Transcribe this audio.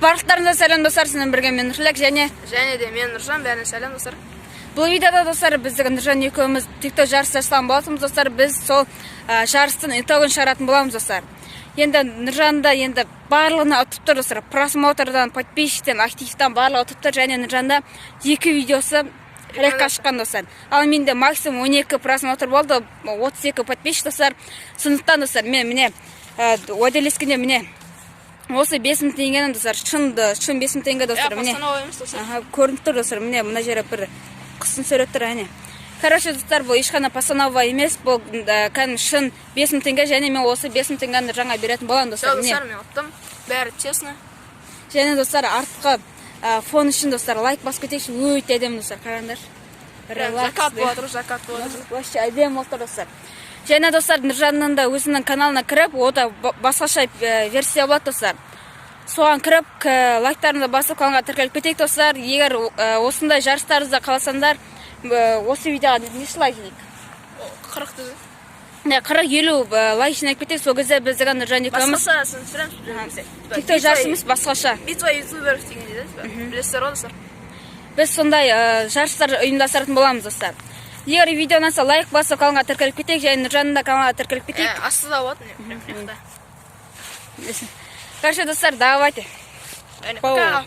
Барлықтарыңызға сәлем достар, сізбен бірге мен Нұршілік және де мен Нұржан, бәріне сәлем достар. Бұл видеода достар біздің Нұржан екеуміз TikTok жарыс ашқан болатынбыз достар. Біз сол жарыстың итогын шығаратын боламыз достар. Енді Нұржанда енді барлығына ұтып тұр достар. Просмотрдан, подписчиктен, активтан барлығы ұтып тұр және Нұржанда 2 видеосы рекқа шыққан достар. Ал менде максимум 12 просмотр болды, 32 подписчик достар. Сондықтан достар, мен міне уәделескенде міне осы 5000 теңгені достар, шын 5000 теңге достар, міне. Көрініп тұр достар, міне мына жері бір құсын сөйлеп тұр, әне. Короче, достар, бұл ешқана пасанова емес, бұл кәдімгі шын 5000 теңге және мен осы 5000 теңгені жаңа беретін болам достар, міне. Достар, мен ұттым, бәрі честно. Және достар, артқы фон үшін достар, лайк басып кетейікші, өте әдемі достар, қараңдар. Закат болады, закат болады. Вообще әдемі болды достар. Және достар, Нұржанның да өзінің каналына кіріп, ода басқаша версия болады достар. Соған кіріп, лайктарыңызды басып каналға тіркеліп кетейік достар. Егер осындай жарыстарыңызда қаласаңдар, осы видеоға неше лайк жинайық? 40 түзі. 40-50 лайк жинайып кетейік, сол кезде біздің Нұржан екеуміз. Басқаша, сен түсіреміз. TikTok жарысымыз басқаша. Битва ютубер деген дейді, білесіздер ғой достар. Біз сондай жарыстар ұйымдастыратын боламыз достар. Егер видеоны алса лайк басып каналға тіркеліп кетейік, және Нұржанның да каналға тіркеліп кетейік. Астыда болады, Короче, достар, давайте. Пока.